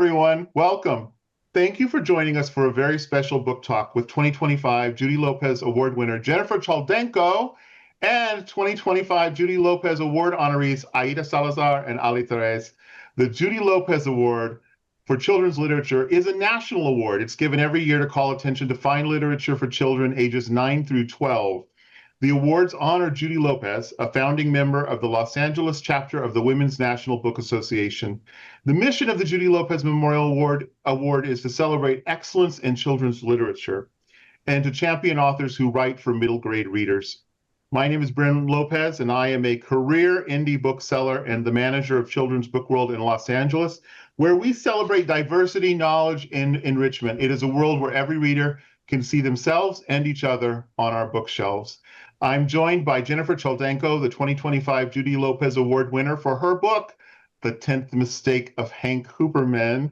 everyone. Welcome. Thank you for joining us for a very special book talk with 2025 Judy Lopez Award winner Gennifer Choldenko and 2025 Judy Lopez Award honorees Aida Salazar and Ali Terese. The Judy Lopez Award for Children's Literature is a national award. It's given every year to call attention to fine literature for children ages 9 through 12. The awards honor Judy Lopez, a founding member of the Los Angeles chapter of the Women's National Book Association. The mission of the Judy Lopez Memorial Award is to celebrate excellence in children's literature and to champion authors who write for middle grade readers. My name is Brein Lopez, and I am a career indie bookseller and the manager of Children's Book World in Los Angeles, where we celebrate diversity, knowledge, and enrichment. It is a world where every reader can see themselves and each other on our bookshelves. I'm joined by Gennifer Choldenko, the 2025 Judy Lopez Award winner for her book, The 10th Mistake of Hank Hooperman,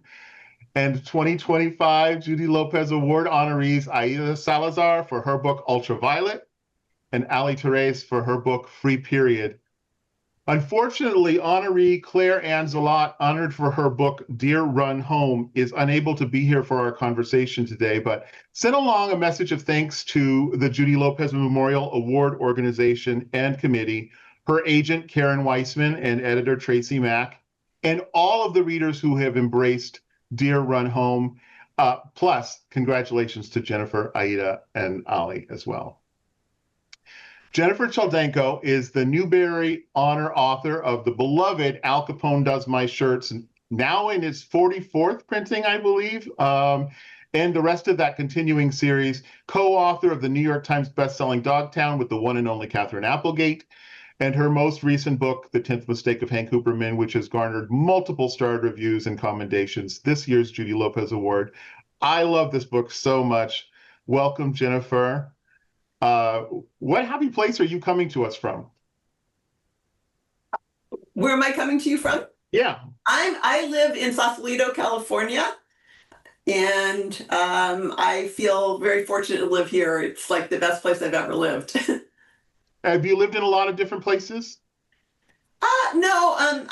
and 2025 Judy Lopez Award honorees Aida Salazar for her book, Ultraviolet, and Ali Terese for her book, Free Period. Unfortunately, honoree Claire Ann Zalot, honored for her book, Dear Run Home, is unable to be here for our conversation today, but sent along a message of thanks to the Judy Lopez Memorial Award organization and committee, her agent, Karen Weissman, and editor, Tracy Mack, and all of the readers who have embraced Dear Run Home. Plus, congratulations to Gennifer, Aida, and Ali as well. Gennifer Choldenko is the Newbery Honor author of the beloved Al Capone Does My Shirts, now in its 44th printing, I believe, and the rest of that continuing series, co-author of the New York Times bestselling Dogtown with the one and only Catherine Applegate, and her most recent book, The 10th Mistake of Hank Hooperman, which has garnered multiple starred reviews and commendations, this year's Judy Lopez Award. I love this book so much. Welcome, Gennifer. What happy place are you coming to us from? Where am I coming to you from? Yeah. I live in Sausalito, California, and I feel very fortunate to live here. It's like the best place I've ever lived. Have you lived in a lot of different places? No, I'm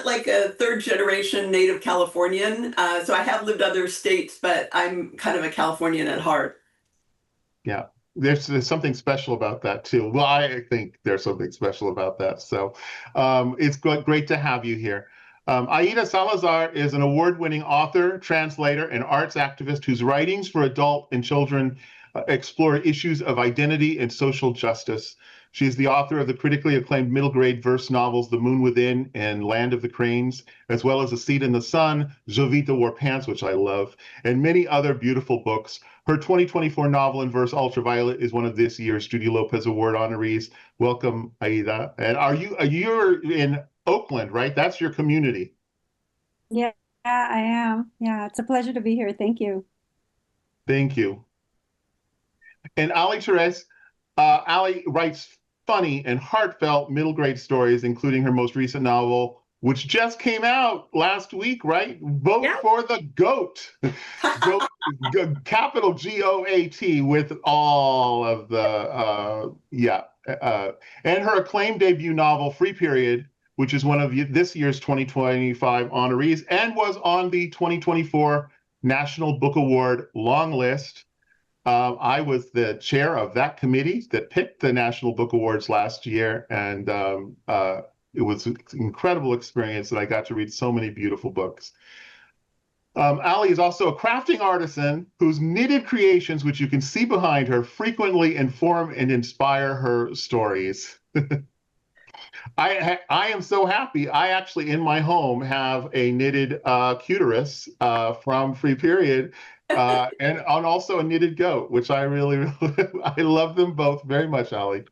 like a third generation native Californian. So I have lived other states, but I'm kind of a Californian at heart. Yeah. There's something special about that too. Well, I think there's something special about that. So it's great to have you here. Aida Salazar is an award-winning author, translator, and arts activist whose writings for adult and children explore issues of identity and social justice. She is the author of the critically acclaimed middle grade verse novels The Moon Within and Land of the Cranes, as well as A Seat in the Sun, Jovita Wore Pants, which I love, and many other beautiful books. Her 2024 novel in verse, Ultraviolet, is one of this year's Judy Lopez Award honorees. Welcome, Aida. And you're in Oakland, right? That's your community. Yeah, I am. Yeah, it's a pleasure to be here. Thank you. Thank you. And Ali Terese, Ali writes funny and heartfelt middle grade stories, including her most recent novel, which just came out last week, right? Vote for the GOAT. Capital GOAT with all of the, and her acclaimed debut novel, Free Period, which is one of this year's 2025 honorees and was on the 2024 National Book Award long list. I was the chair of that committee that picked the National Book Awards last year, and it was an incredible experience, and I got to read so many beautiful books. Ali is also a crafting artisan whose knitted creations, which you can see behind her, frequently inform and inspire her stories. I am so happy. I actually, in my home, have a knitted cuterus from Free Period, and also a knitted goat, which I really I love them both very much, Ali.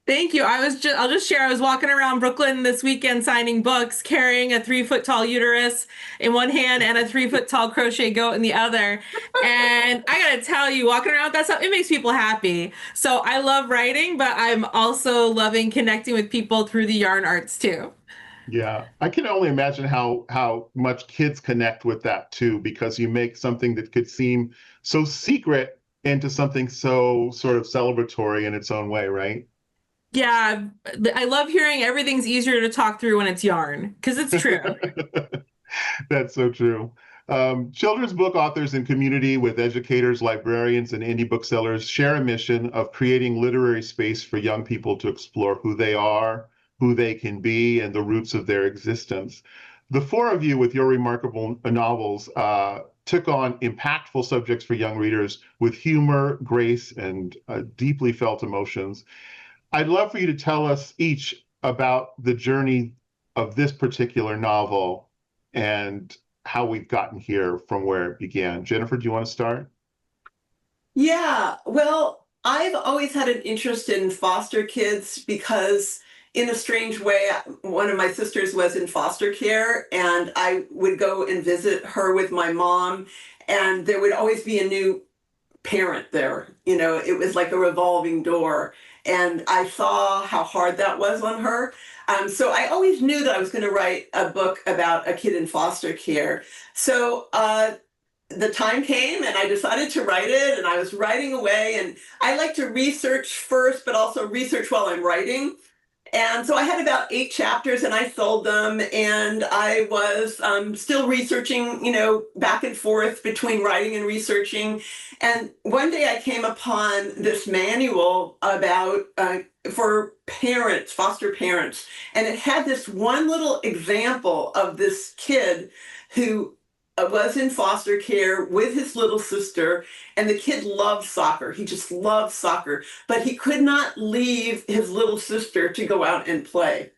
Thank you. I'll just share. I was walking around Brooklyn this weekend signing books, carrying a 3-foot-tall uterus in one hand and a 3-foot-tall crochet goat in the other. And I gotta tell you, walking around with that stuff, it makes people happy. So I love writing, but I'm also loving connecting with people through the yarn arts too. Yeah, I can only imagine how much kids connect with that too, because you make something that could seem so secret into something so sort of celebratory in its own way, right? Yeah, I love hearing everything's easier to talk through when it's yarn, because it's true. That's so true. Children's book authors in community with educators, librarians, and indie booksellers share a mission of creating literary space for young people to explore who they are, who they can be, and the roots of their existence. The four of you, with your remarkable novels, took on impactful subjects for young readers with humor, grace, and deeply felt emotions. I'd love for you to tell us each about the journey of this particular novel and how we've gotten here from where it began. Gennifer, do you want to start? Yeah, well, I've always had an interest in foster kids because, in a strange way, one of my sisters was in foster care, and I would go and visit her with my mom, and there would always be a new parent there. You know, it was like a revolving door. And I saw how hard that was on her. So I always knew that I was going to write a book about a kid in foster care. So the time came and I decided to write it, and I was writing away. And I like to research first, but also research while I'm writing. And so I had about 8 chapters and I sold them, and I was still researching, you know, back and forth between writing and researching. And one day I came upon this manual about for parents, foster parents, and it had this one little example of this kid who was in foster care with his little sister, and the kid loved soccer. He just loved soccer, but he could not leave his little sister to go out and play.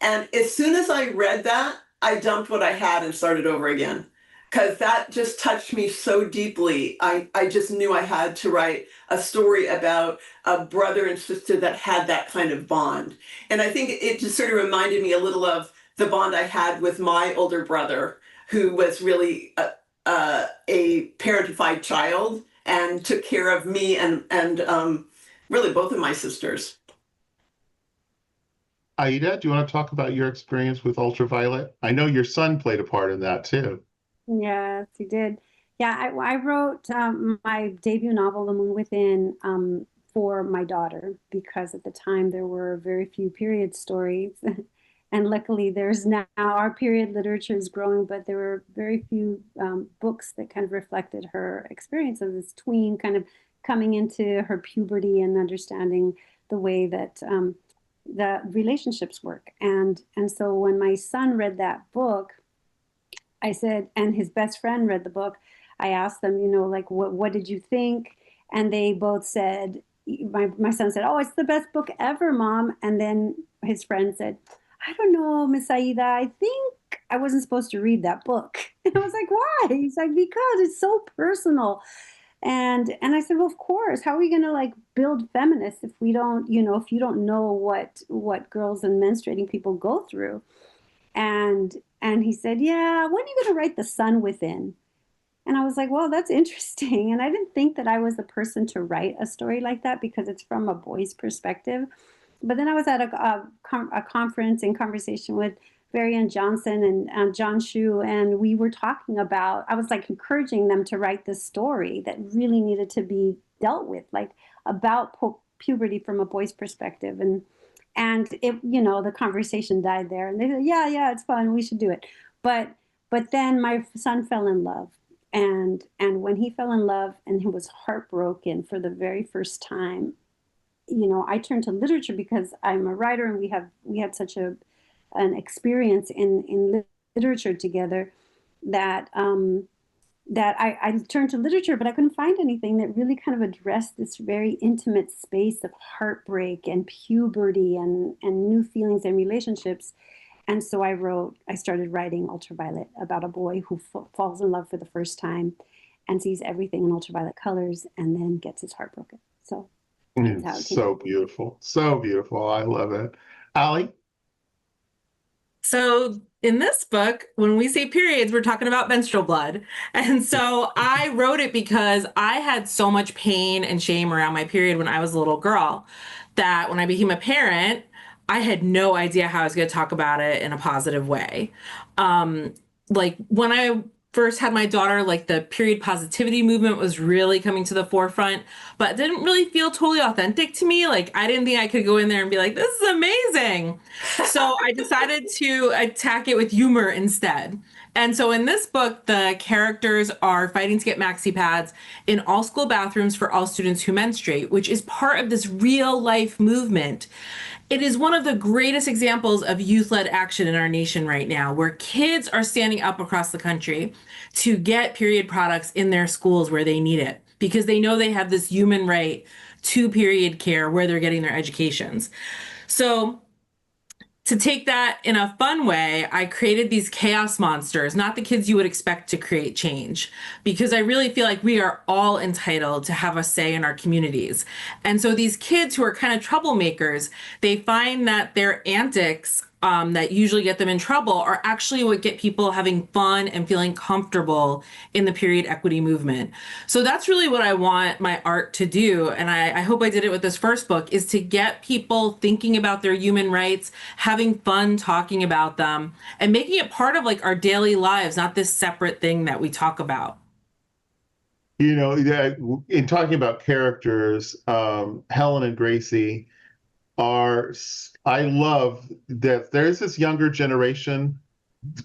And as soon as I read that, I dumped what I had and started over again, because that just touched me so deeply. I just knew I had to write a story about a brother and sister that had that kind of bond. And I think it just sort of reminded me a little of the bond I had with my older brother, who was really a parentified child and took care of me and really both of my sisters. Aida, do you want to talk about your experience with Ultraviolet? I know your son played a part in that too. Yes, he did. Yeah, I wrote my debut novel, The Moon Within, for my daughter, because at the time there were very few period stories. And luckily, there's now, our period literature is growing, but there were very few books that kind of reflected her experience of this tween kind of coming into her puberty and understanding the way that the relationships work. And so when my son read that book, I said, and his best friend read the book, I asked them, you know, like, what did you think? And they both said, my son said, oh, it's the best book ever, Mom. And then his friend said, I don't know, Miss Aida, I think I wasn't supposed to read that book. And I was like, why? He's like, because it's so personal. And I said, well, of course, how are we going to like build feminists if we don't, you know, if you don't know what girls and menstruating people go through? And he said, yeah, when are you going to write The Sun Within? And I was like, well, that's interesting. And I didn't think that I was the person to write a story like that because it's from a boy's perspective. But then I was at a conference in conversation with Varian Johnson and John Shu, and we were talking about, I was like encouraging them to write this story that really needed to be dealt with, like about puberty from a boy's perspective. And it, you know, the conversation died there. And they said, yeah, it's fun, we should do it. But then my son fell in love. And when he fell in love and he was heartbroken for the very first time, you know, I turned to literature because I'm a writer and we had such an experience in literature together that I turned to literature, but I couldn't find anything that really kind of addressed this very intimate space of heartbreak and puberty and new feelings and relationships. And so I started writing Ultraviolet, about a boy who falls in love for the first time and sees everything in ultraviolet colors and then gets his heart broken. So that's how it came. So beautiful. So beautiful. I love it. Ali? So in this book, when we say periods, we're talking about menstrual blood. And so I wrote it because I had so much pain and shame around my period when I was a little girl that when I became a parent, I had no idea how I was going to talk about it in a positive way. Like when I first had my daughter, like the period positivity movement was really coming to the forefront, but it didn't really feel totally authentic to me. Like I didn't think I could go in there and be like, this is amazing. So I decided to attack it with humor instead. And so in this book, the characters are fighting to get maxi pads in all school bathrooms for all students who menstruate, which is part of this real life movement. It is one of the greatest examples of youth-led action in our nation right now, where kids are standing up across the country to get period products in their schools where they need it, because they know they have this human right to period care where they're getting their educations. So to take that in a fun way, I created these chaos monsters, not the kids you would expect to create change, because I really feel like we are all entitled to have a say in our communities. And so these kids who are kind of troublemakers, they find that their antics that usually get them in trouble are actually what get people having fun and feeling comfortable in the period equity movement. So that's really what I want my art to do. And I hope I did it with this first book, is to get people thinking about their human rights, having fun talking about them, and making it part of like our daily lives, not this separate thing that we talk about. You know, in talking about characters, Helen and Gracie are, I love that there's this younger generation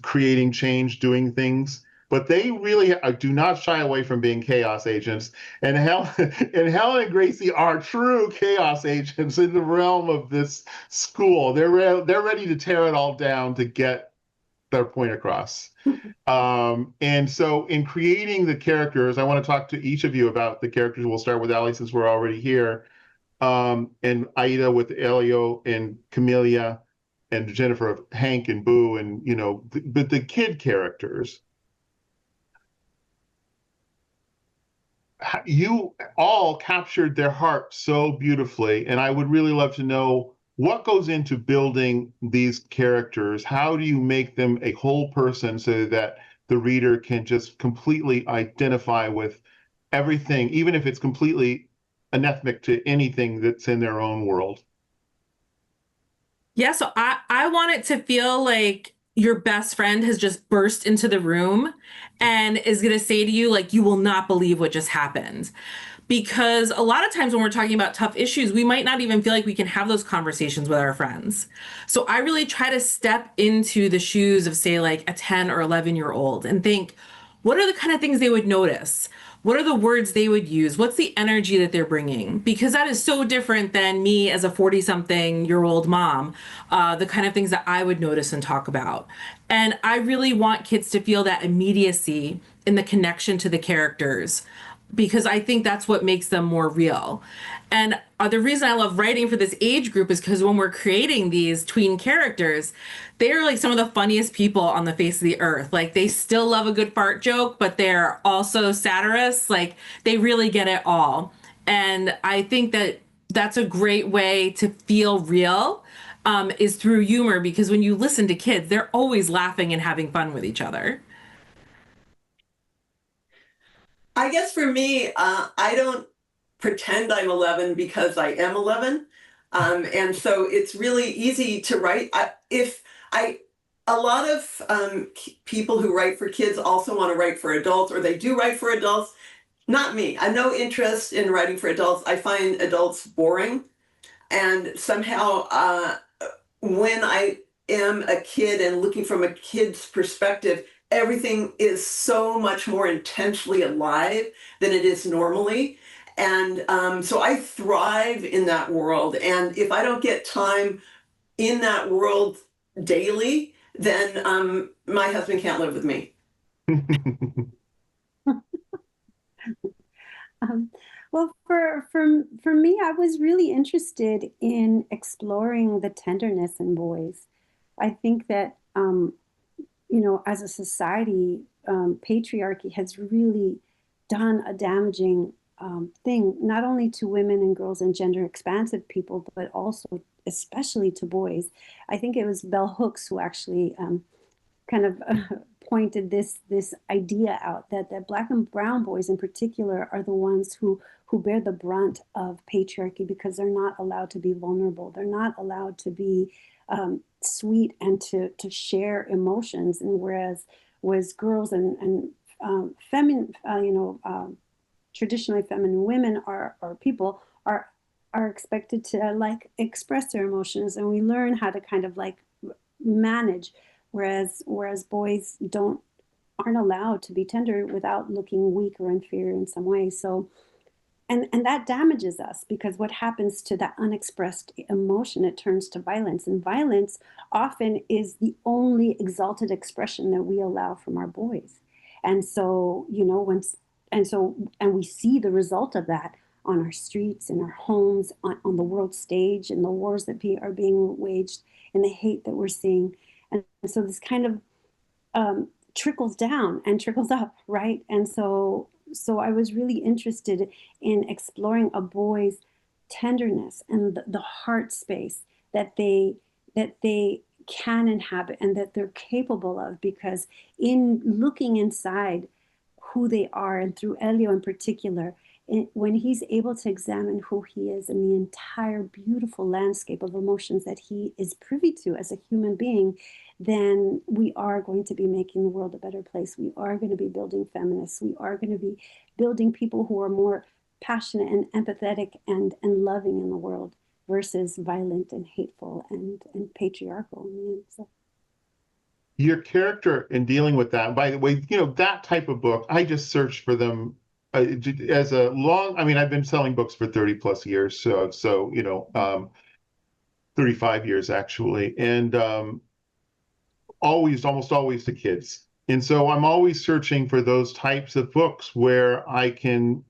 creating change, doing things, but they really do not shy away from being chaos agents. And Helen and Gracie are true chaos agents in the realm of this school. They're ready to tear it all down to get their point across. And so in creating the characters, I want to talk to each of you about the characters. We'll start with Ali since we're already here. And Aida with Elio and Camellia, and Gennifer of Hank and Boo, and you know, but the kid characters, you all captured their heart so beautifully, and I would really love to know what goes into building these characters. How do you make them a whole person so that the reader can just completely identify with everything, even if it's completely anathemic to anything that's in their own world? Yeah, so I want it to feel like your best friend has just burst into the room and is going to say to you, like, you will not believe what just happened. Because a lot of times when we're talking about tough issues, we might not even feel like we can have those conversations with our friends. So I really try to step into the shoes of, say, like a 10 or 11-year-old and think, what are the kind of things they would notice? What are the words they would use? What's the energy that they're bringing? Because that is so different than me as a 40-something-year-old mom, the kind of things that I would notice and talk about. And I really want kids to feel that immediacy in the connection to the characters, because I think that's what makes them more real. And the reason I love writing for this age group is because when we're creating these tween characters, they're like some of the funniest people on the face of the earth. Like they still love a good fart joke, but they're also satirists. Like they really get it all. And I think that that's a great way to feel real, is through humor, because when you listen to kids, they're always laughing and having fun with each other. I guess for me, I don't pretend I'm 11 because I am 11. And so it's really easy to write. A lot of people who write for kids also want to write for adults, or they do write for adults. Not me. I have no interest in writing for adults. I find adults boring. And somehow, when I am a kid and looking from a kid's perspective, everything is so much more intensely alive than it is normally. And so I thrive in that world. And if I don't get time in that world daily, then my husband can't live with me. Well, for me, I was really interested in exploring the tenderness in boys. I think that as a society, patriarchy has really done a damaging thing, not only to women and girls and gender expansive people, but also especially to boys. I think it was Bell Hooks who actually kind of pointed this idea out that Black and brown boys in particular are the ones who bear the brunt of patriarchy, because they're not allowed to be vulnerable. They're not allowed to be sweet and to share emotions. And whereas was girls and feminine, traditionally feminine women or people are expected to like express their emotions, and we learn how to kind of like manage, whereas boys aren't allowed to be tender without looking weak or inferior in some way. So and that damages us, because what happens to that unexpressed emotion, it turns to violence, and violence often is the only exalted expression that we allow from our boys. And so and we see the result of that on our streets, in our homes, on the world stage, in the wars that are being waged, and the hate that we're seeing. And so this kind of trickles down and trickles up, right? And so I was really interested in exploring a boy's tenderness and the heart space that they can inhabit and that they're capable of, because in looking inside who they are, and through Elio in particular, when he's able to examine who he is and the entire beautiful landscape of emotions that he is privy to as a human being, then we are going to be making the world a better place. We are going to be building feminists. We are going to be building people who are more passionate and empathetic and loving in the world, versus violent and hateful and patriarchal. So. Your character in dealing with that, by the way, that type of book, I just searched for them I've been selling books for 30 plus years. So 35 years actually. And almost always to kids. And so I'm always searching for those types of books where I can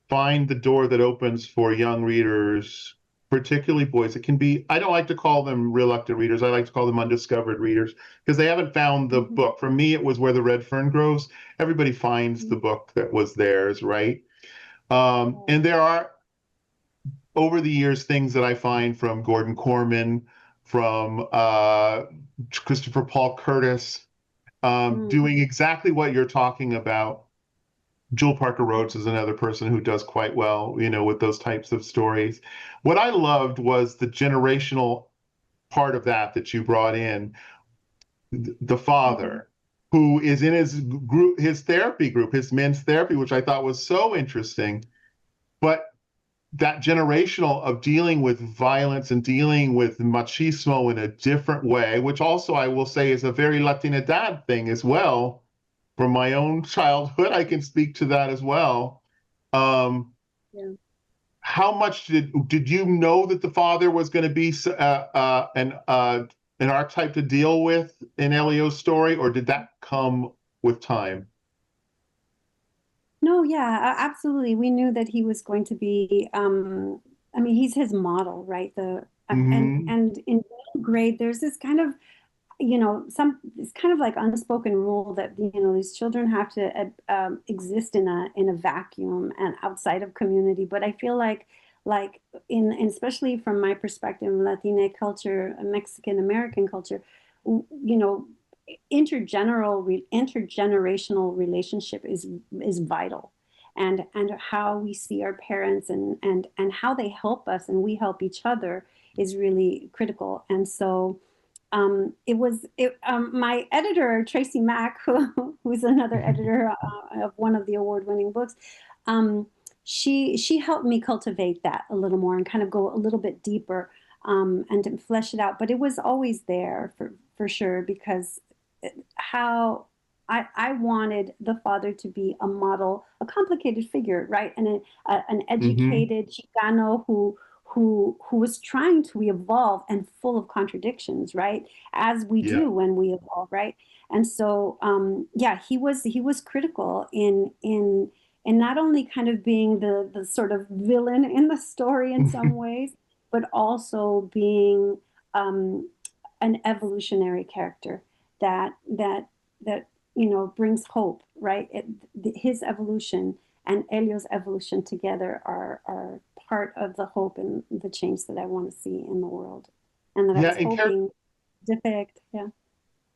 find the door that opens for young readers, particularly boys. It can be, I don't like to call them reluctant readers. I like to call them undiscovered readers, because they haven't found the book. For me, it was Where the Red Fern Grows. Everybody finds the book that was theirs, right? And there are, over the years, things that I find from Gordon Corman, from Christopher Paul Curtis, doing exactly what you're talking about. Jewel Parker Rhodes is another person who does quite well, with those types of stories. What I loved was the generational part of that you brought in. The father, who is in his group, his therapy group, his men's therapy, which I thought was so interesting. But that generational of dealing with violence and dealing with machismo in a different way, which also I will say is a very Latinidad thing as well. From my own childhood, I can speak to that as well. How much did you know that the father was going to be an archetype to deal with in Elio's story, or did that come with time? No, yeah, absolutely. We knew that he was going to be. He's his model, right? And in middle grade, there's this kind of it's kind of like unspoken rule that these children have to exist in a vacuum and outside of community. But I feel like especially from my perspective, Latina culture, Mexican American culture, intergenerational relationship is vital, and how we see our parents and how they help us and we help each other is really critical. And so my editor, Tracy Mack, who's another editor of one of the award-winning books, she helped me cultivate that a little more and kind of go a little bit deeper and to flesh it out. But it was always there for sure, because how I wanted the father to be a model, a complicated figure, right? And an educated Chicano who was trying to evolve and full of contradictions, right? As we do when we evolve, right? And so, he was critical in not only kind of being the sort of villain in the story in some ways, but also being an evolutionary character that brings hope, right? His evolution and Elio's evolution together are part of the hope and the change that I want to see in the world, and that I was hoping to depict.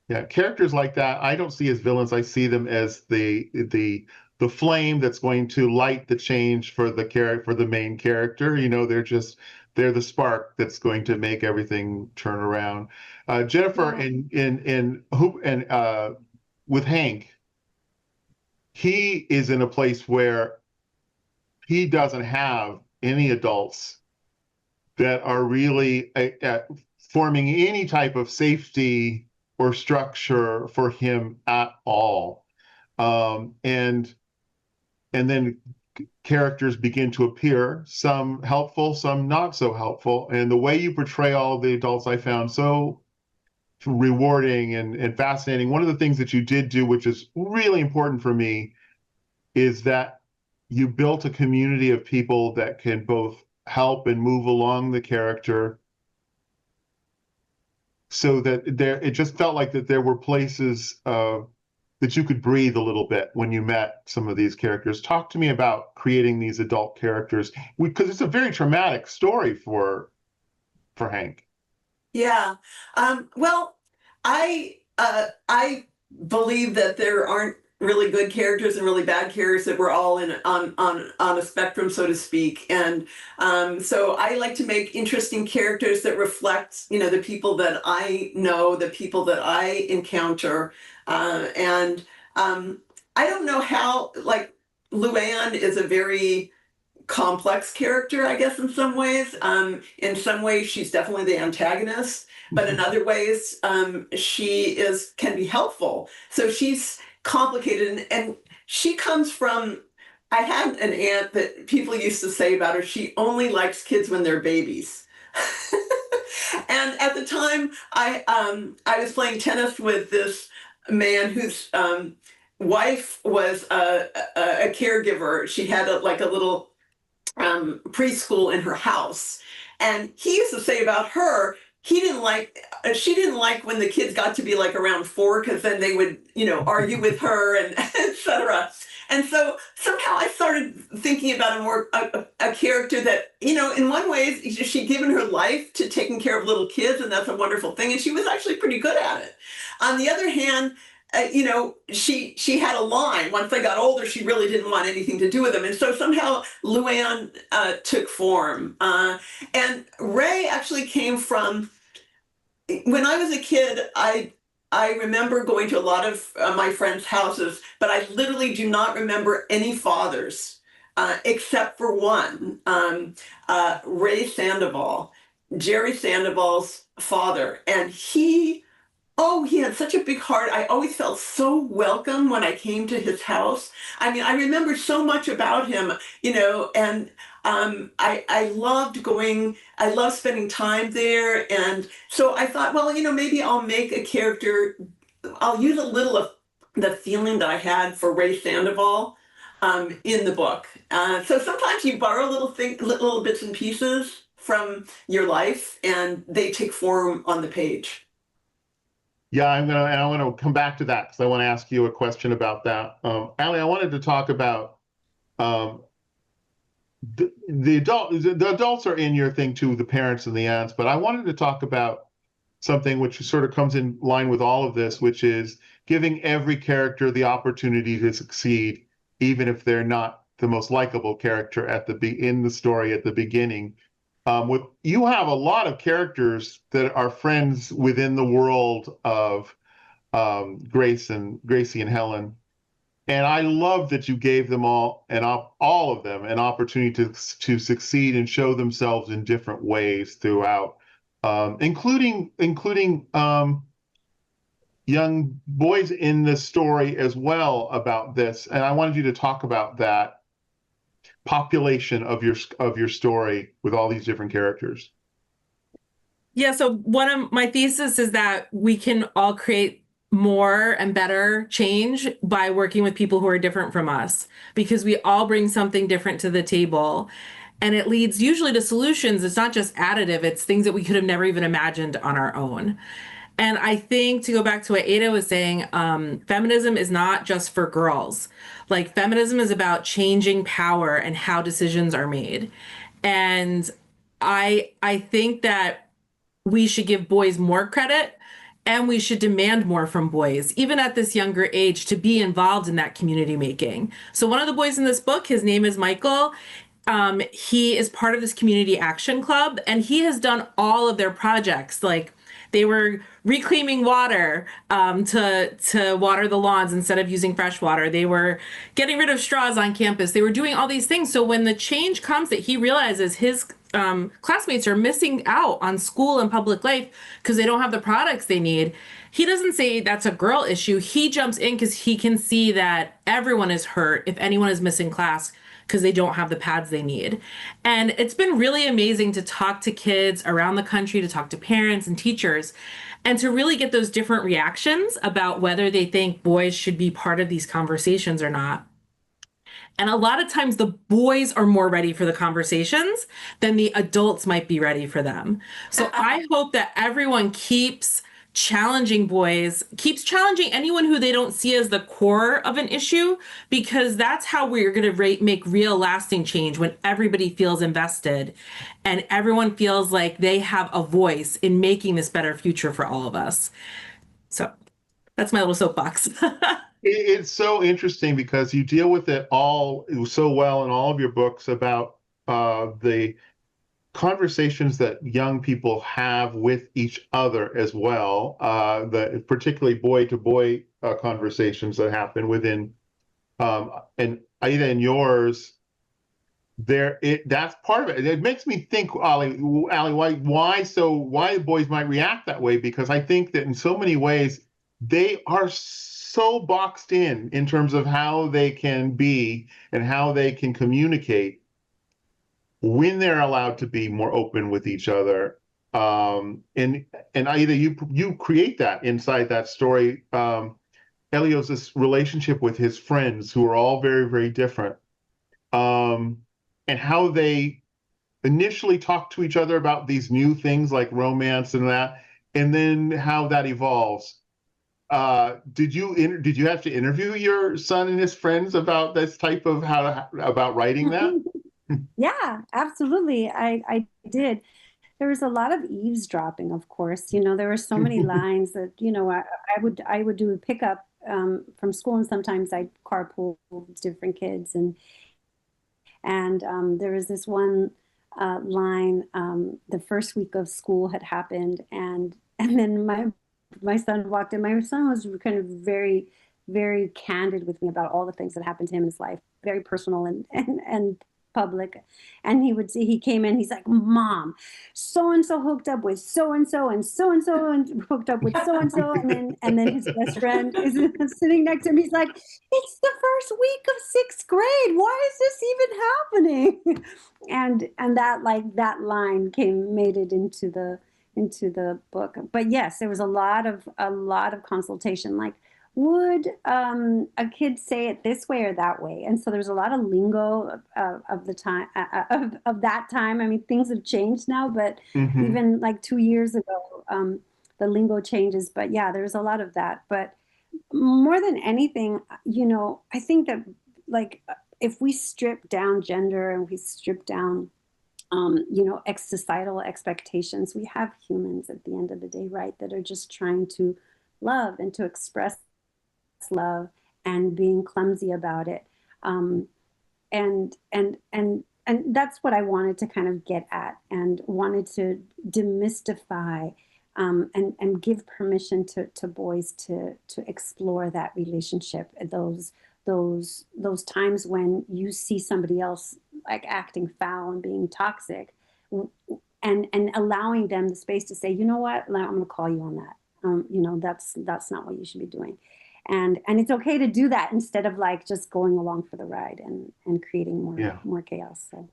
Yeah, characters like that I don't see as villains. I see them as the flame that's going to light the change for the main character. They're the spark that's going to make everything turn around. Gennifer, with Hank, he is in a place where he doesn't have any adults that are really forming any type of safety or structure for him at all. And then characters begin to appear, some helpful, some not so helpful. And the way you portray all of the adults I found so rewarding and fascinating. One of the things that you did do, which is really important for me, is that you built a community of people that can both help and move along the character, so that it just felt like that there were places that you could breathe a little bit when you met some of these characters. Talk to me about creating these adult characters, because it's a very traumatic story for Hank. Yeah. Well, I believe that there aren't really good characters and really bad characters, that we're all on a spectrum, so to speak. And so I like to make interesting characters that reflect, the people that I know, the people that I encounter. And I don't know how, like, Luann is a very complex character, I guess, in some ways. In some ways, she's definitely the antagonist, but in other ways, she can be helpful. So she's complicated, and she comes from, I had an aunt that people used to say about her, she only likes kids when they're babies. And at the time, I was playing tennis with this man whose wife was a caregiver. She had a little preschool in her house, and he used to say about her, she didn't like when the kids got to be like around 4, because then they would argue with her and etc. And so somehow I started thinking about a character that, in one way she'd given her life to taking care of little kids, and that's a wonderful thing, and she was actually pretty good at it. On the other hand, she had a line. Once they got older, she really didn't want anything to do with them. And so somehow Luann took form. And Ray actually came from, when I was a kid, I remember going to a lot of my friends' houses, but I literally do not remember any fathers except for one, Ray Sandoval, Jerry Sandoval's father. And he had such a big heart. I always felt so welcome when I came to his house. I mean, I remember so much about him, and I loved going, I loved spending time there. And so I thought, well, maybe I'll make a character, I'll use a little of the feeling that I had for Ray Sandoval in the book. So sometimes you borrow little bits and pieces from your life, and they take form on the page. Yeah, I want to come back to that, because I want to ask you a question about that. Ali, I wanted to talk about the adults are in your thing too, the parents and the aunts, but I wanted to talk about something which sort of comes in line with all of this, which is giving every character the opportunity to succeed, even if they're not the most likable character in the story at the beginning. You have a lot of characters that are friends within the world of Gracie and Helen, and I love that you gave them all of them an opportunity to succeed and show themselves in different ways throughout, including young boys in the story as well about this. And I wanted you to talk about that population of your story with all these different characters. Yeah, so one of my thesis is that we can all create more and better change by working with people who are different from us, because we all bring something different to the table, and it leads usually to solutions. It's not just additive, it's things that we could have never even imagined on our own. And I think, to go back to what Aida was saying, feminism is not just for girls. Like, feminism is about changing power and how decisions are made. And I think that we should give boys more credit, and we should demand more from boys, even at this younger age, to be involved in that community making. So one of the boys in this book, his name is Michael. he is part of this community action club, and he has done all of their projects. Like, they were reclaiming water to water the lawns instead of using fresh water. They were getting rid of straws on campus. They were doing all these things. So when the change comes that he realizes his classmates are missing out on school and public life because they don't have the products they need, he doesn't say that's a girl issue. He jumps in because he can see that everyone is hurt if anyone is missing class because they don't have the pads they need. And it's been really amazing to talk to kids around the country, to talk to parents and teachers, and to really get those different reactions about whether they think boys should be part of these conversations or not. And a lot of times the boys are more ready for the conversations than the adults might be ready for them. So I hope that everyone keeps challenging boys, keeps challenging anyone who they don't see as the core of an issue, because that's how we're going to make real lasting change, when everybody feels invested and everyone feels like they have a voice in making this better future for all of us. So that's my little soapbox. It's so interesting because you deal with it all so well in all of your books about the conversations that young people have with each other as well, particularly boy-to-boy conversations that happen within, and Aida and yours, that's part of it. It makes me think, Ali, why boys might react that way, because I think that in so many ways they are so boxed in terms of how they can be and how they can communicate when they're allowed to be more open with each other. And Aida, you create that inside that story. Elio's relationship with his friends, who are all very, very different, and how they initially talk to each other about these new things like romance and that, and then how that evolves. Did you have to interview your son and his friends about this type of about writing that? Yeah, absolutely. I did. There was a lot of eavesdropping, of course. There were so many lines that, I would do a pickup from school, and sometimes I'd carpool with different kids. And there was this one line, the first week of school had happened, and then my son walked in. My son was kind of very, very candid with me about all the things that happened to him in his life, very personal and public. And he came in, he's like, "Mom, so-and-so hooked up with so-and-so, and so-and-so and hooked up with so-and-so." And then his best friend is sitting next to him. He's like, "It's the first week of 6th grade. Why is this even happening?" And that line made it into the book. But yes, there was a lot of consultation, like, would a kid say it this way or that way? And so there's a lot of lingo of the time of that time. I mean, things have changed now, but even like 2 years ago, the lingo changes. But yeah, there's a lot of that. But more than anything, I think that, like, if we strip down gender and we strip down societal expectations, we have humans at the end of the day, right, that are just trying to love and to express love and being clumsy about it. And that's what I wanted to kind of get at, and wanted to demystify and give permission to boys to explore that relationship, those times when you see somebody else like acting foul and being toxic, and allowing them the space to say, "You know what, I'm going to call you on that. That's not what you should be doing." And it's okay to do that instead of like just going along for the ride and creating more chaos. So,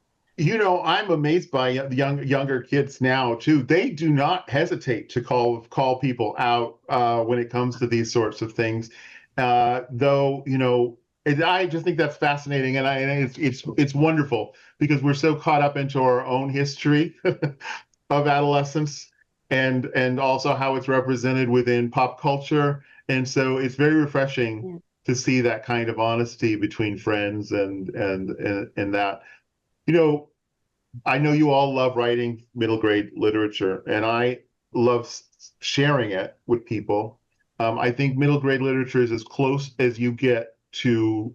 I'm amazed by the younger kids now too. They do not hesitate to call people out when it comes to these sorts of things. Though, I just think that's fascinating, and it's wonderful, because we're so caught up into our own history of adolescence, and also how it's represented within pop culture. And so it's very refreshing to see that kind of honesty between friends and that. I know you all love writing middle grade literature, and I love sharing it with people. I think middle grade literature is as close as you get to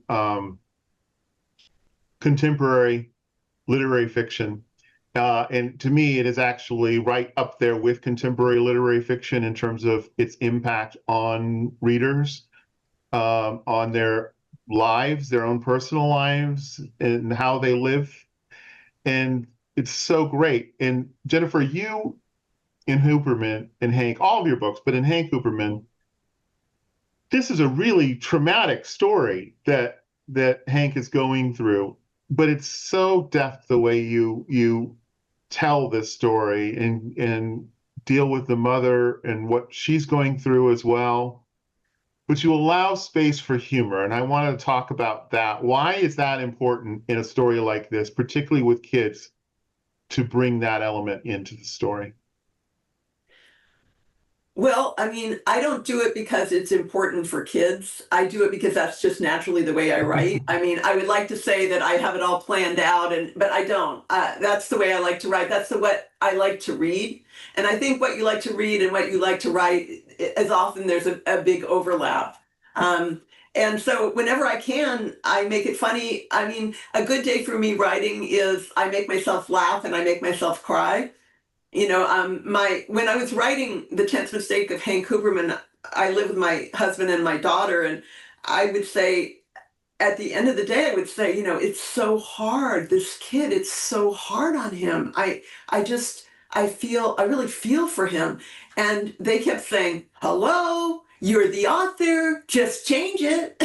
contemporary literary fiction. And to me, it is actually right up there with contemporary literary fiction in terms of its impact on readers, on their lives, their own personal lives, and how they live. And it's so great. And Gennifer, you in Hooperman and Hank, all of your books, but in Hank Hooperman, this is a really traumatic story that Hank is going through, but it's so deft the way you tell this story and deal with the mother and what she's going through as well. But you allow space for humor, and I want to talk about that. Why is that important in a story like this, particularly with kids, to bring that element into the story? Well, I mean, I don't do it because it's important for kids. I do it because that's just naturally the way I write. I mean, I would like to say that I have it all planned out, but I don't. That's the way I like to write. That's what I like to read. And I think what you like to read and what you like to write, as often there's a big overlap. And so whenever I can, I make it funny. I mean, a good day for me writing is I make myself laugh and I make myself cry. You know, when I was writing The 10th Mistake of Hank Hooperman, I lived with my husband and my daughter, and I would say, at the end of the day, I would say, you know, it's so hard. This kid, it's so hard on him. I really feel for him. And they kept saying, hello, you're the author, just change it.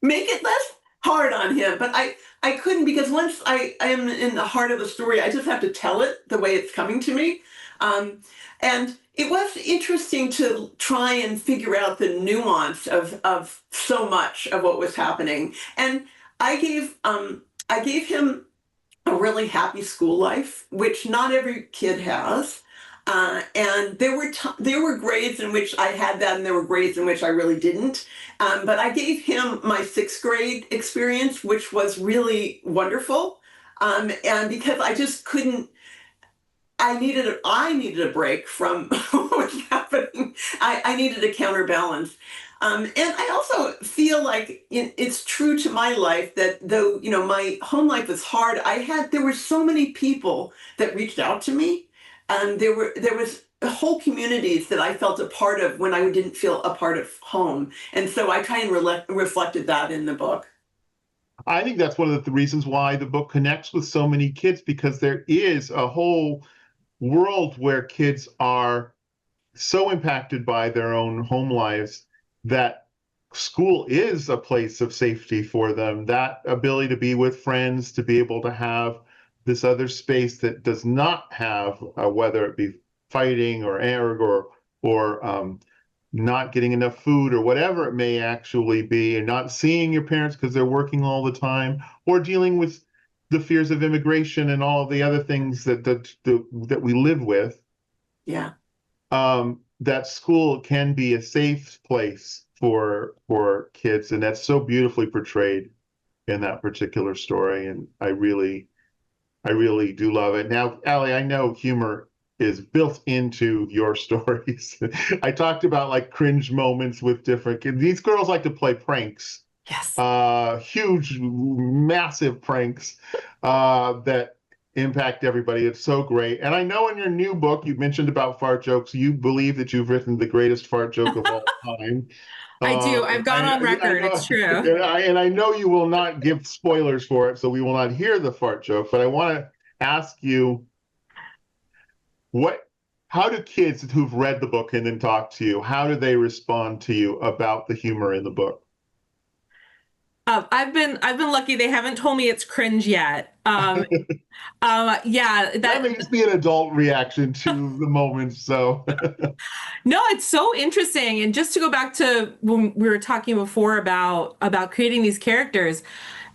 Make it less hard on him. But I couldn't, because once I am in the heart of the story, I just have to tell it the way it's coming to me. And it was interesting to try and figure out the nuance of so much of what was happening. And I gave him a really happy school life, which not every kid has. And there were grades in which I had that, and there were grades in which I really didn't. But I gave him my 6th grade experience, which was really wonderful. And because I just couldn't, I needed a break from what was happening. I needed a counterbalance. And I also feel like it's true to my life that though, you know, my home life was hard, there were so many people that reached out to me. And there was whole communities that I felt a part of when I didn't feel a part of home. And so I try and reflected that in the book. I think that's one of the reasons why the book connects with so many kids, because there is a whole world where kids are so impacted by their own home lives that school is a place of safety for them. That ability to be with friends, to be able to have this other space that does not have, whether it be fighting or anger or not getting enough food or whatever it may actually be, and not seeing your parents because they're working all the time, or dealing with the fears of immigration and all of the other things that we live with. Yeah. That school can be a safe place for kids, and that's so beautifully portrayed in that particular story. And I really do love it. Now, Ali, I know humor is built into your stories. I talked about like cringe moments with different kids. These girls like to play pranks. Yes. Huge, massive pranks that impact everybody. It's so great. And I know in your new book, you mentioned about fart jokes. You believe that you've written the greatest fart joke of all time. I do. I've gone on record. It's true. And I know you will not give spoilers for it, so we will not hear the fart joke. But I want to ask you, how do kids who've read the book and then talk to you, how do they respond to you about the humor in the book? I've been lucky. They haven't told me it's cringe yet. Yeah, that may just be an adult reaction to the moment. So no, it's so interesting. And just to go back to when we were talking before about creating these characters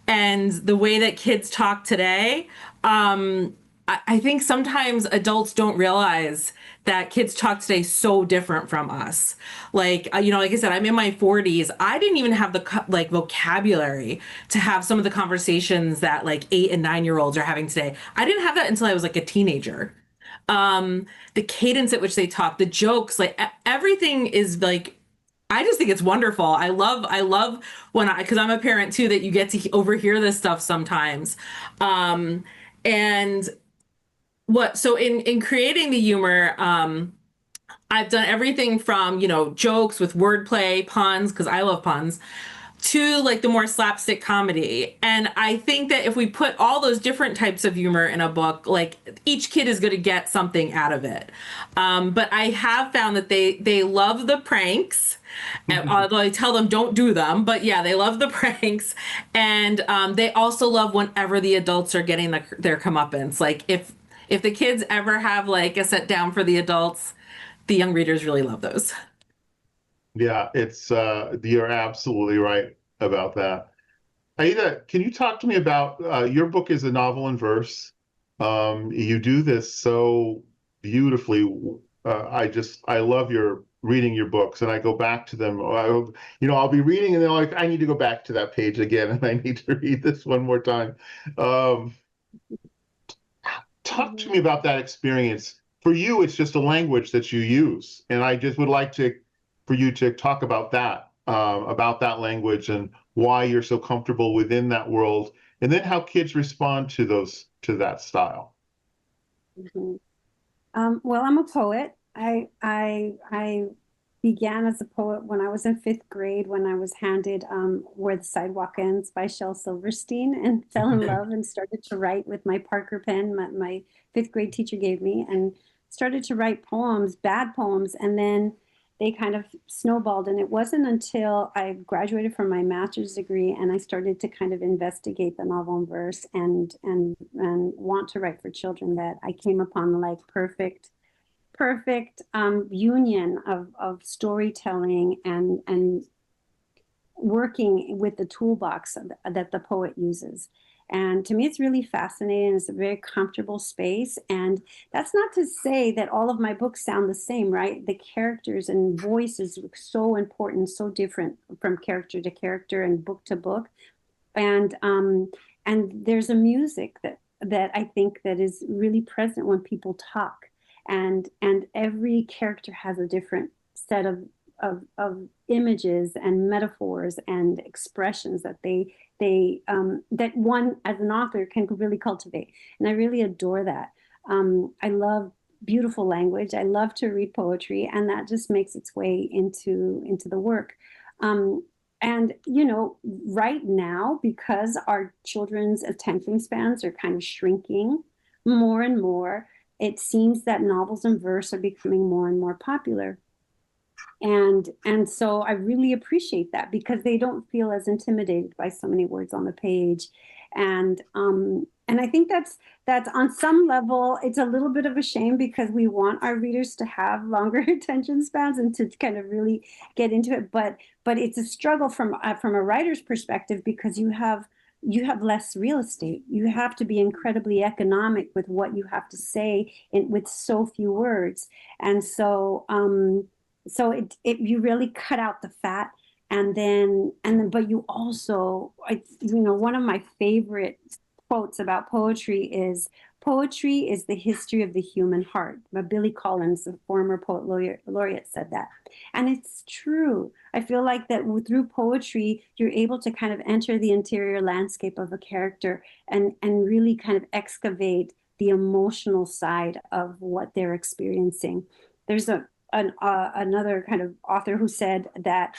and the way that kids talk today, I think sometimes adults don't realize that kids talk today so different from us. Like, you know, like I said, I'm in my 40s. I didn't even have the vocabulary to have some of the conversations that like 8 and 9-year-olds are having today. I didn't have that until I was like a teenager. The cadence at which they talk, the jokes, like everything is like I just think it's wonderful. I love because I'm a parent too, that you get to overhear this stuff sometimes. And so in creating the humor, I've done everything from, jokes with wordplay, puns, because I love puns, to like the more slapstick comedy. And I think that if we put all those different types of humor in a book, like each kid is going to get something out of it. But I have found that they love the pranks. Although I tell them don't do them, but yeah, they love the pranks, and they also love whenever the adults are getting their comeuppance. Like if the kids ever have like a set down for the adults, the young readers really love those. Yeah, it's you're absolutely right about that. Aida, can you talk to me about your book is a novel in verse. You do this so beautifully. I love reading your books, and I go back to them. I'll be reading and they're like, I need to go back to that page again, and I need to read this one more time. Talk to me about that experience. For you, it's just a language that you use, and I just would like for you to talk about that language and why you're so comfortable within that world, and then how kids respond to that style. Mm-hmm. Well, I'm a poet. I began as a poet when I was in 5th grade, when I was handed Where the Sidewalk Ends by Shel Silverstein, and fell in love and started to write with my Parker pen my 5th grade teacher gave me, and started to write poems, bad poems, and then they kind of snowballed. And it wasn't until I graduated from my master's degree and I started to kind of investigate the novel in verse and want to write for children that I came upon the like perfect union of storytelling and working with the toolbox that the poet uses. And to me, it's really fascinating. It's a very comfortable space. And that's not to say that all of my books sound the same, right? The characters and voices are so important, so different from character to character and book to book. And there's a music that I think that is really present when people talk. And every character has a different set of images and metaphors and expressions that that one as an author can really cultivate. And I really adore that. I love beautiful language. I love to read poetry, and that just makes its way into the work. And right now, because our children's attention spans are kind of shrinking more and more, it seems that novels in verse are becoming more and more popular. And so I really appreciate that, because they don't feel as intimidated by so many words on the page. And I think that's on some level, it's a little bit of a shame, because we want our readers to have longer attention spans and to kind of really get into it. But it's a struggle from a writer's perspective, because you have less real estate. You have to be incredibly economic with what you have to say with so few words. And so you really cut out the fat, and then but you also, one of my favorite quotes about poetry is the history of the human heart. Billy Collins, the former poet laureate, said that. And it's true. I feel like that through poetry, you're able to kind of enter the interior landscape of a character and really kind of excavate the emotional side of what they're experiencing. There's another kind of author who said that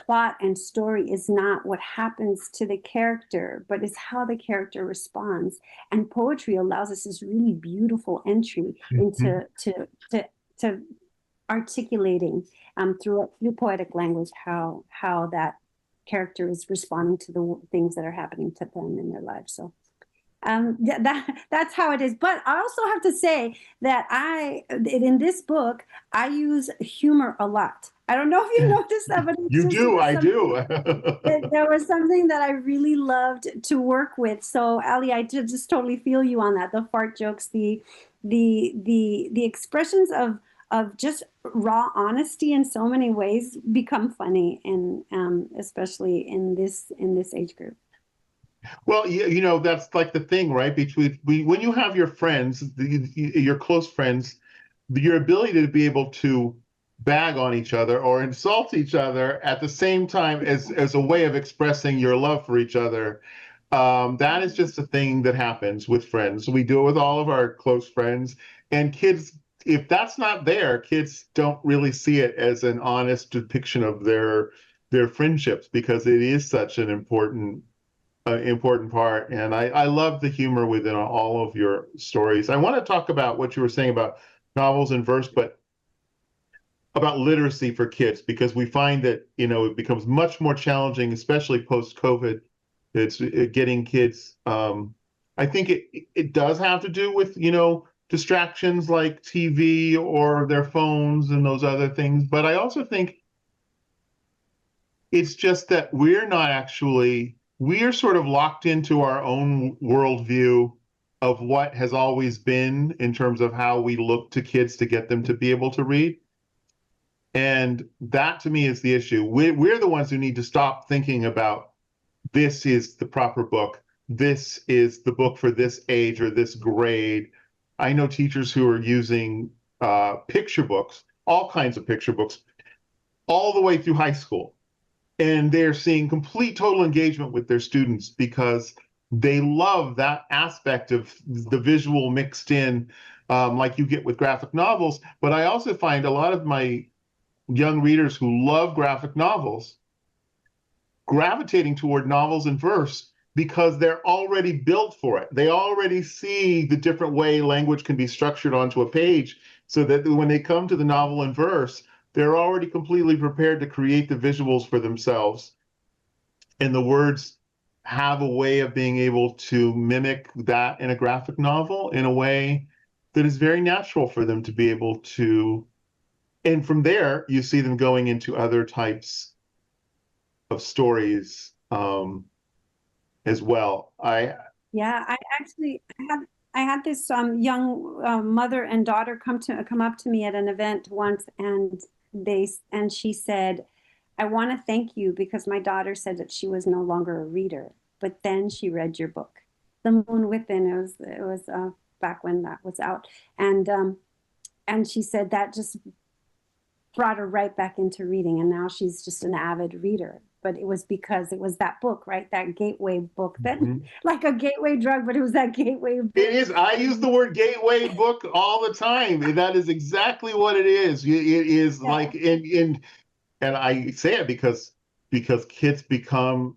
plot and story is not what happens to the character, but is how the character responds. And poetry allows us this really beautiful entry into to articulating through poetic language how that character is responding to the things that are happening to them in their lives. So that's how it is. But I also have to say that in this book, I use humor a lot. I don't know if you noticed that, but I do. There was something that I really loved to work with. So Ali, I just totally feel you on that. The fart jokes, the expressions of just raw honesty in so many ways become funny, and especially in this age group. Well, that's like the thing, right? When you have your friends, your close friends, your ability to be able to bag on each other or insult each other at the same time as a way of expressing your love for each other. That is just a thing that happens with friends. We do it with all of our close friends, and kids, if that's not there, kids don't really see it as an honest depiction of their friendships, because it is such an important part. And I love the humor within all of your stories. I want to talk about what you were saying about novels in verse, but about literacy for kids, because we find that, it becomes much more challenging, especially post-COVID. It's getting kids. I think it does have to do with, distractions like TV or their phones and those other things. But I also think it's just that we're sort of locked into our own worldview of what has always been in terms of how we look to kids to get them to be able to read. And that, to me, is the issue. We're the ones who need to stop thinking about, this is the proper book, this is the book for this age or this grade. I know teachers who are using picture books, all kinds of picture books, all the way through high school. And they're seeing complete total engagement with their students because they love that aspect of the visual mixed in, like you get with graphic novels. But I also find a lot of my young readers who love graphic novels gravitating toward novels in verse because they're already built for it. They already see the different way language can be structured onto a page, so that when they come to the novel in verse, they're already completely prepared to create the visuals for themselves. And the words have a way of being able to mimic that in a graphic novel in a way that is very natural for them to be able to. And from there, you see them going into other types of stories as well. I had this young mother and daughter come up to me at an event once, and she said, "I want to thank you because my daughter said that she was no longer a reader, but then she read your book, The Moon Within." It was back when that was out, and she said that just brought her right back into reading, and now she's just an avid reader. But it was because it was that book, right? That gateway book, that like a gateway drug, but it was that gateway book. It is. I use the word gateway book all the time. That is exactly what it is. It is like, and I say it because kids become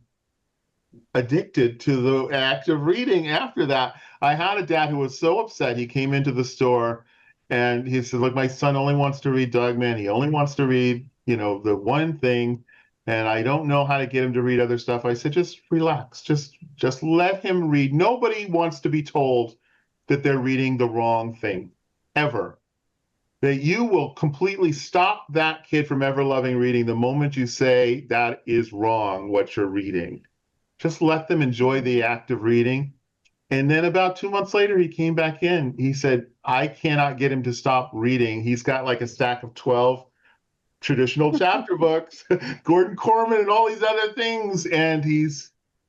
addicted to the act of reading after that. I had a dad who was so upset. He came into the store and he said, "Look, my son only wants to read Dogman. He only wants to read, the one thing. And I don't know how to get him to read other stuff." I said, "Just relax. Just let him read." Nobody wants to be told that they're reading the wrong thing, ever. That you will completely stop that kid from ever loving reading the moment you say that is wrong, what you're reading. Just let them enjoy the act of reading. And then about 2 months later, he came back in. He said, "I cannot get him to stop reading." He's got like a stack of 12 traditional chapter books, Gordon Corman and all these other things. And he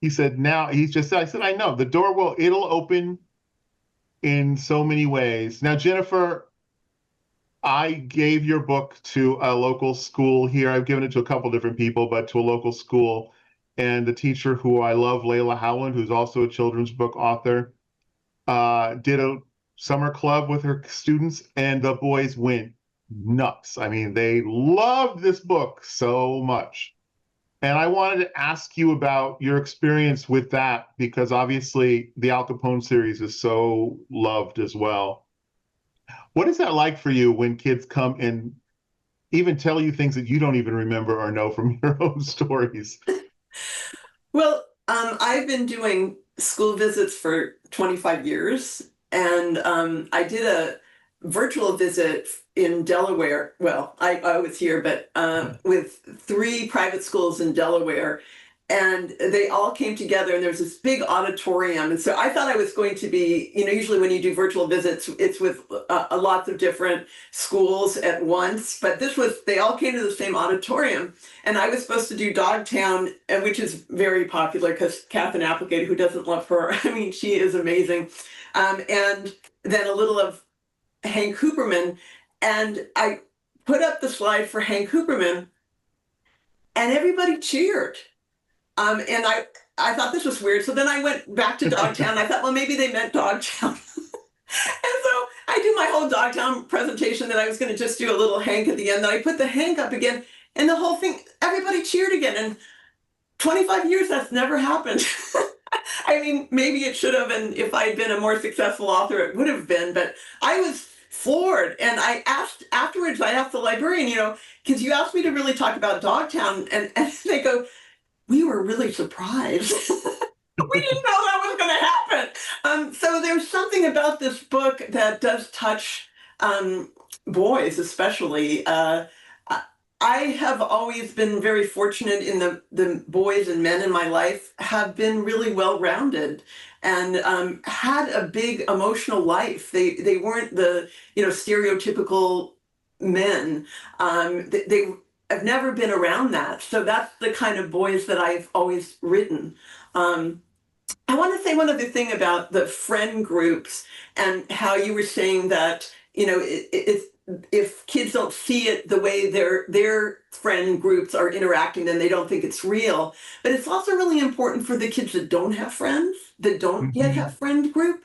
said, now he's just, I said, "I know the door it'll open in so many ways." Now, Gennifer, I gave your book to a local school here. I've given it to a couple different people, but to a local school. And the teacher who I love, Layla Howland, who's also a children's book author, did a summer club with her students, and the boys went nuts. I mean, they loved this book so much. And I wanted to ask you about your experience with that, because obviously the Al Capone series is so loved as well. What is that like for you when kids come and even tell you things that you don't even remember or know from your own stories? Well, I've been doing school visits for 25 years, and I did a virtual visit in Delaware. Well, I was here, but with 3 private schools in Delaware, and they all came together, and there was this big auditorium. And so I thought I was going to be, usually when you do virtual visits, it's with lots of different schools at once. But they all came to the same auditorium. And I was supposed to do Dogtown, which is very popular because Catherine Applegate, who doesn't love her? I mean, she is amazing. And then a little of Hank Hooperman. And I put up the slide for Hank Hooperman, and everybody cheered. And I thought this was weird. So then I went back to Dogtown. I thought, well, maybe they meant Dogtown. And so I do my whole Dogtown presentation, then I was going to just do a little Hank at the end. Then I put the Hank up again, and the whole thing, everybody cheered again. And 25 years, that's never happened. I mean, maybe it should have, and if I'd been a more successful author, it would have been, but I was floored. And I asked afterwards, I asked the librarian, because you asked me to really talk about Dogtown, and they go, we were really surprised. We didn't know that was going to happen. So there's something about this book that does touch boys, especially. I have always been very fortunate in the boys and men in my life have been really well-rounded and had a big emotional life. They weren't the stereotypical men. They have never been around that. So that's the kind of boys that I've always written. I want to say one other thing about the friend groups and how you were saying that, if kids don't see it the way their friend groups are interacting, then they don't think it's real. But it's also really important for the kids that don't have friends, that don't yet have friend group,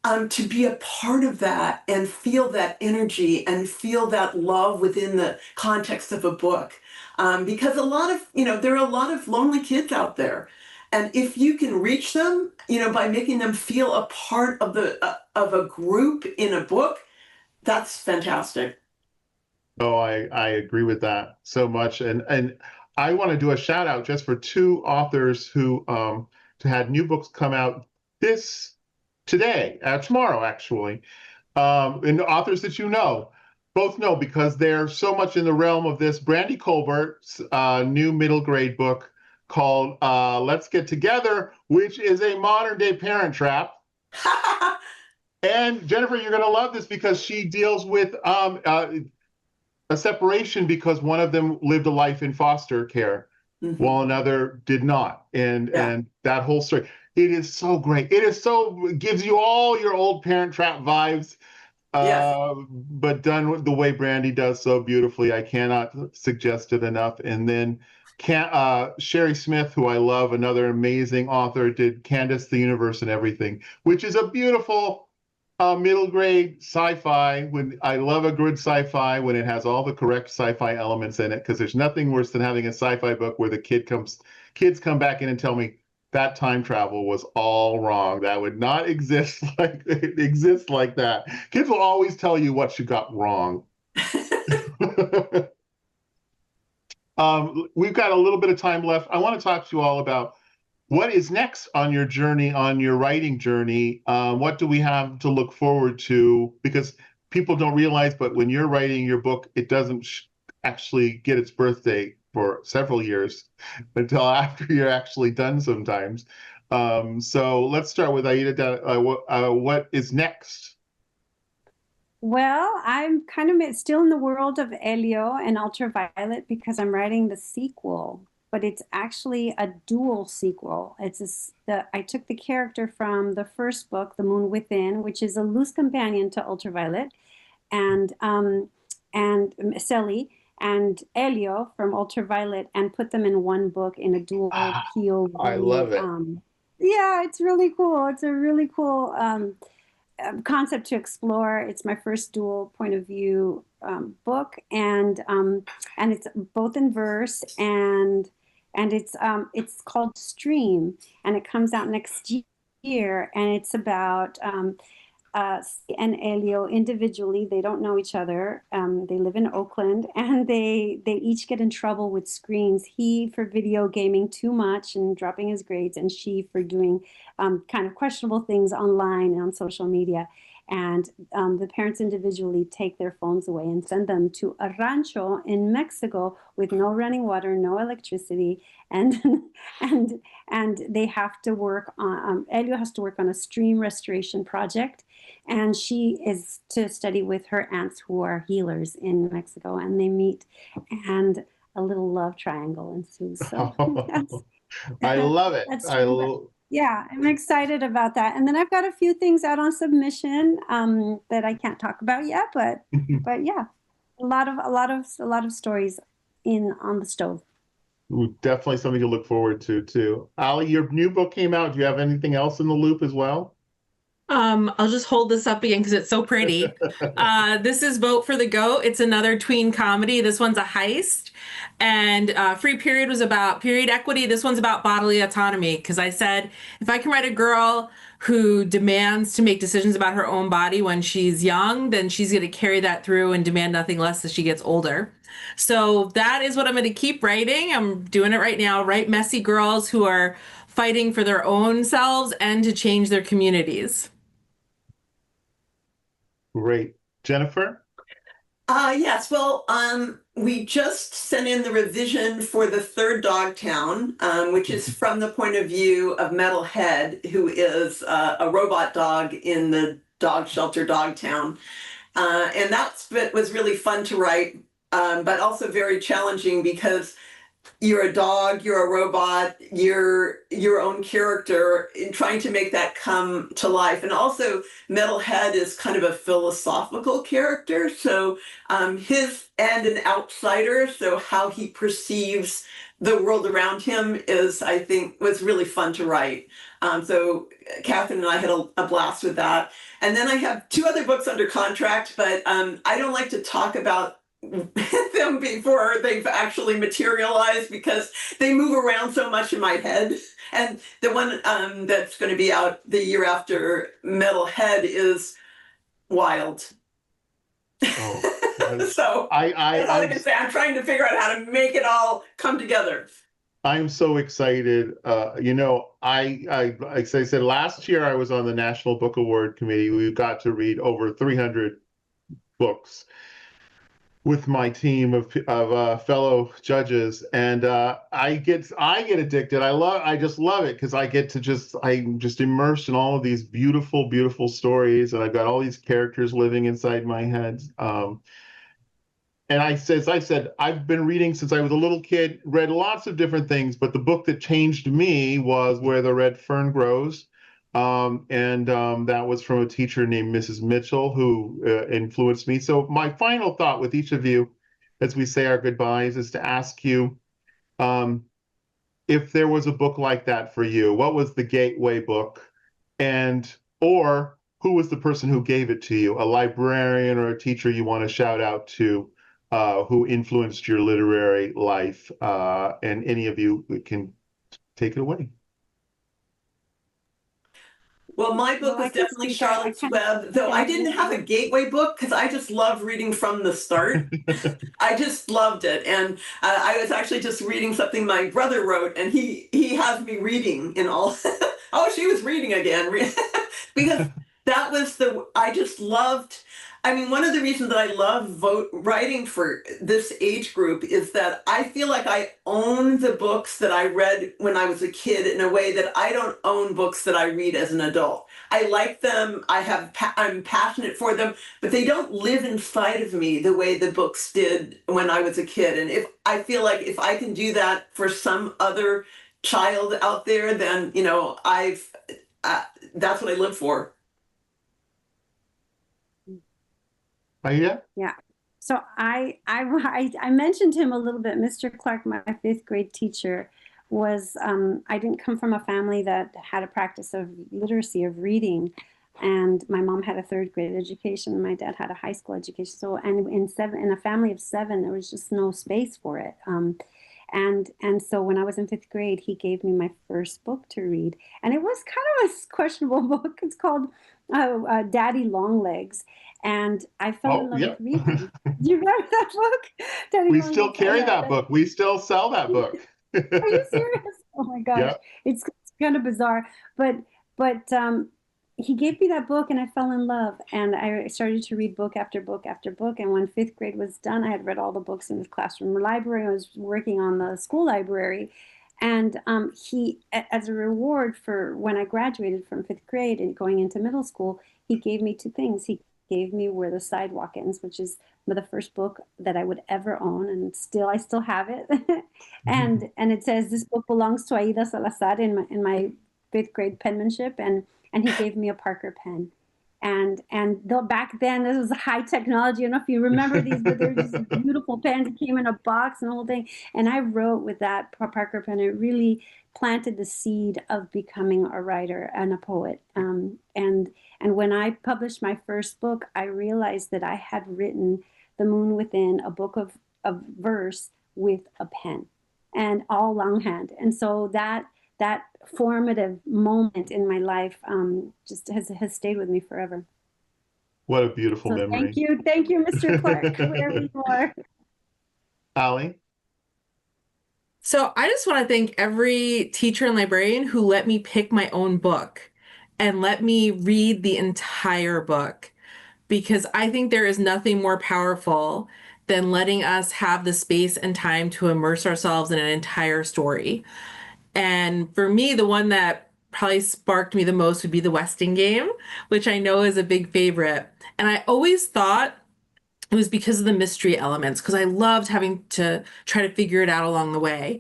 to be a part of that and feel that energy and feel that love within the context of a book. Because there are a lot of lonely kids out there. And if you can reach them, by making them feel a part of a group in a book, that's fantastic. Oh, I agree with that so much. And I want to do a shout out just for two authors who had new books come out tomorrow, actually. And authors that both know because they're so much in the realm of this. Brandy Colbert's new middle grade book called Let's Get Together, which is a modern day Parent Trap. And Gennifer, you're going to love this because she deals with a separation because one of them lived a life in foster care while another did not. And that whole story, it is so great. It gives you all your old Parent Trap vibes, but done the way Brandy does so beautifully. I cannot suggest it enough. And then Sherry Smith, who I love, another amazing author, did Candace, the Universe and Everything, which is a beautiful middle grade sci-fi. When I love a good sci-fi when it has all the correct sci-fi elements in it, because there's nothing worse than having a sci-fi book where the kids come back in and tell me that time travel was all wrong. That would not exist like that. Kids will always tell you what you got wrong. We've got a little bit of time left. I want to talk to you all about what is next on your journey, on your writing journey. What do we have to look forward to? Because people don't realize, but when you're writing your book, it doesn't actually get its birthday for several years until after you're actually done sometimes. So let's start with Aida. What is next? Well, I'm kind of still in the world of Elio and Ultraviolet because I'm writing the sequel, but it's actually a dual sequel. I took the character from the first book, The Moon Within, which is a loose companion to Ultraviolet, and Sally and Elio from Ultraviolet, and put them in one book in a dual POV. I love it. Yeah, it's really cool. It's a really cool concept to explore. It's my first dual point of view book, and it's both in verse and it's called Stream, and it comes out next year, and it's about and Elio individually. They don't know each other. They live in Oakland, and they each get in trouble with screens. He for video gaming too much and dropping his grades, and she for doing kind of questionable things online and on social media. And the parents individually take their phones away and send them to a rancho in Mexico with no running water, no electricity, and they have to work on. Elio has to work on a stream restoration project, and she is to study with her aunts who are healers in Mexico, and they meet, and a little love triangle ensues. So I love it. Yeah, I'm excited about that. And then I've got a few things out on submission that I can't talk about yet, but yeah. a lot of stories on the stove. Ooh, definitely something to look forward to too. Ali, your new book came out. Do you have anything else in the loop as well? I'll just hold this up again because it's so pretty. This is Vote for the Goat. It's another tween comedy. This one's a heist. And Free Period was about period equity. This one's about bodily autonomy because I said, if I can write a girl who demands to make decisions about her own body when she's young, then she's going to carry that through and demand nothing less as she gets older. So that is what I'm going to keep writing. I'm doing it right now. Write messy girls who are fighting for their own selves and to change their communities. Great. Gennifer? Yes, well, we just sent in the revision for the third Dogtown, which is from the point of view of Metalhead, who is a robot dog in the dog shelter Dogtown. And was really fun to write, but also very challenging because you're a dog, you're a robot, you're your own character, in trying to make that come to life. And also, Metalhead is kind of a philosophical character, so his and an outsider, so how he perceives the world around him is, I think, was really fun to write. So Catherine and I had a blast with that. And then I have 2 other books under contract, but I don't like to talk about them before they've actually materialized because they move around so much in my head. And the one that's going to be out the year after Metalhead is Wild. Oh, So that's all I can say. I'm trying to figure out how to make it all come together. I'm so excited. Like I said, last year I was on the National Book Award Committee. We got to read over 300 books with my team of fellow judges, and I get addicted. I just love it because I'm just immersed in all of these beautiful, beautiful stories, and I've got all these characters living inside my head. And as I said, I've been reading since I was a little kid, read lots of different things, but the book that changed me was Where the Red Fern Grows. That was from a teacher named Mrs. Mitchell who influenced me. So my final thought with each of you, as we say our goodbyes, is to ask you if there was a book like that for you, what was the gateway book? Or who was the person who gave it to you, a librarian or a teacher you want to shout out to who influenced your literary life? And any of you can take it away. Well, my book was definitely Charlotte's Web, though I didn't have a gateway book because I just loved reading from the start. I just loved it. And I was actually just reading something my brother wrote, and he has me reading in all. Oh, she was reading again. Because that was I just loved. I mean, one of the reasons that I love writing for this age group is that I feel like I own the books that I read when I was a kid in a way that I don't own books that I read as an adult. I like them, I'm passionate for them, but they don't live inside of me the way the books did when I was a kid. And I feel like if I can do that for some other child out there, then, that's what I live for. Aida? Yeah. So I mentioned him a little bit. Mr. Clark, my 5th grade teacher, was I didn't come from a family that had a practice of literacy, of reading, and my mom had a 3rd grade education, and my dad had a high school education. So, and in a family of 7, there was just no space for it. And so when I was in 5th grade, he gave me my first book to read, and it was kind of a questionable book. It's called Daddy Longlegs. And I fell in love with reading. Do you remember that book? Daddy We still carry that book. We still sell that book. Are you serious? Oh my gosh. Yep. It's kind of bizarre. But he gave me that book and I fell in love. And I started to read book after book after book. And when 5th grade was done, I had read all the books in the classroom library. I was working on the school library. And he, as a reward for when I graduated from 5th grade and going into middle school, he gave me 2 things. He gave me Where the Sidewalk Ends, which is the first book that I would ever own, and I still have it. and it says this book belongs to Aida Salazar in my 5th grade penmanship, and he gave me a Parker pen. Though back then this was high technology. I don't know if you remember these, but they're just beautiful pens. It came in a box and the whole thing. And I wrote with that Parker pen. It really planted the seed of becoming a writer and a poet. And when I published my first book, I realized that I had written The Moon Within, a book of verse with a pen, and all longhand. And so that formative moment in my life just has stayed with me forever. What a beautiful memory. Thank you, Mr. Clark, wherever you are. Ali? So I just want to thank every teacher and librarian who let me pick my own book and let me read the entire book, because I think there is nothing more powerful than letting us have the space and time to immerse ourselves in an entire story. And for me, the one that probably sparked me the most would be The Westing Game, which I know is a big favorite. And I always thought it was because of the mystery elements, because I loved having to try to figure it out along the way.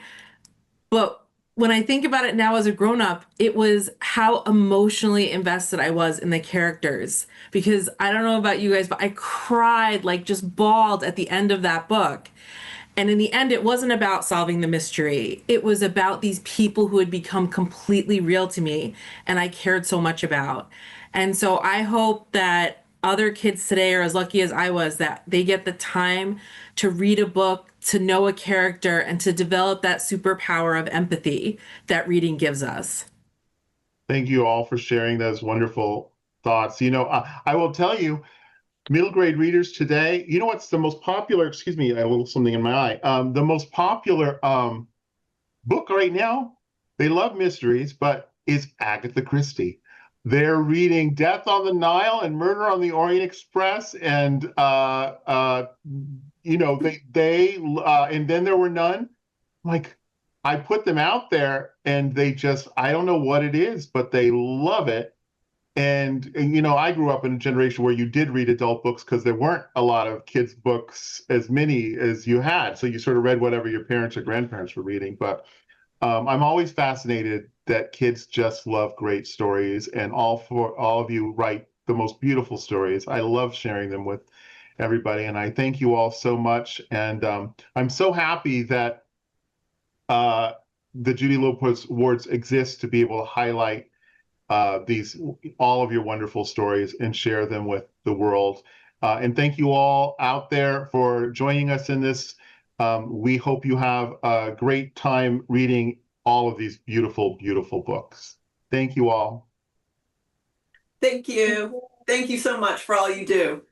But when I think about it now as a grown-up, it was how emotionally invested I was in the characters. Because I don't know about you guys, but I cried, like just bawled at the end of that book. And in the end, it wasn't about solving the mystery. It was about these people who had become completely real to me and I cared so much about. And so I hope that other kids today are as lucky as I was, that they get the time to read a book, to know a character, and to develop that superpower of empathy that reading gives us. Thank you all for sharing those wonderful thoughts. I will tell you, middle grade readers today, you know what's the most popular, excuse me, I have a little something in my eye. The most popular book right now, they love mysteries, but is Agatha Christie. They're reading Death on the Nile and Murder on the Orient Express, and and Then There Were None. Like, I put them out there, and they just, I don't know what it is, but they love it. And I grew up in a generation where you did read adult books because there weren't a lot of kids' books, as many as you had. So you sort of read whatever your parents or grandparents were reading. But I'm always fascinated that kids just love great stories, and all of you write the most beautiful stories. I love sharing them with everybody, and I thank you all so much. And I'm so happy that the Judy Lopez Awards exist to be able to highlight all of your wonderful stories and share them with the world. And thank you all out there for joining us in this. We hope you have a great time reading all of these beautiful, beautiful books. Thank you all. Thank you. Thank you so much for all you do.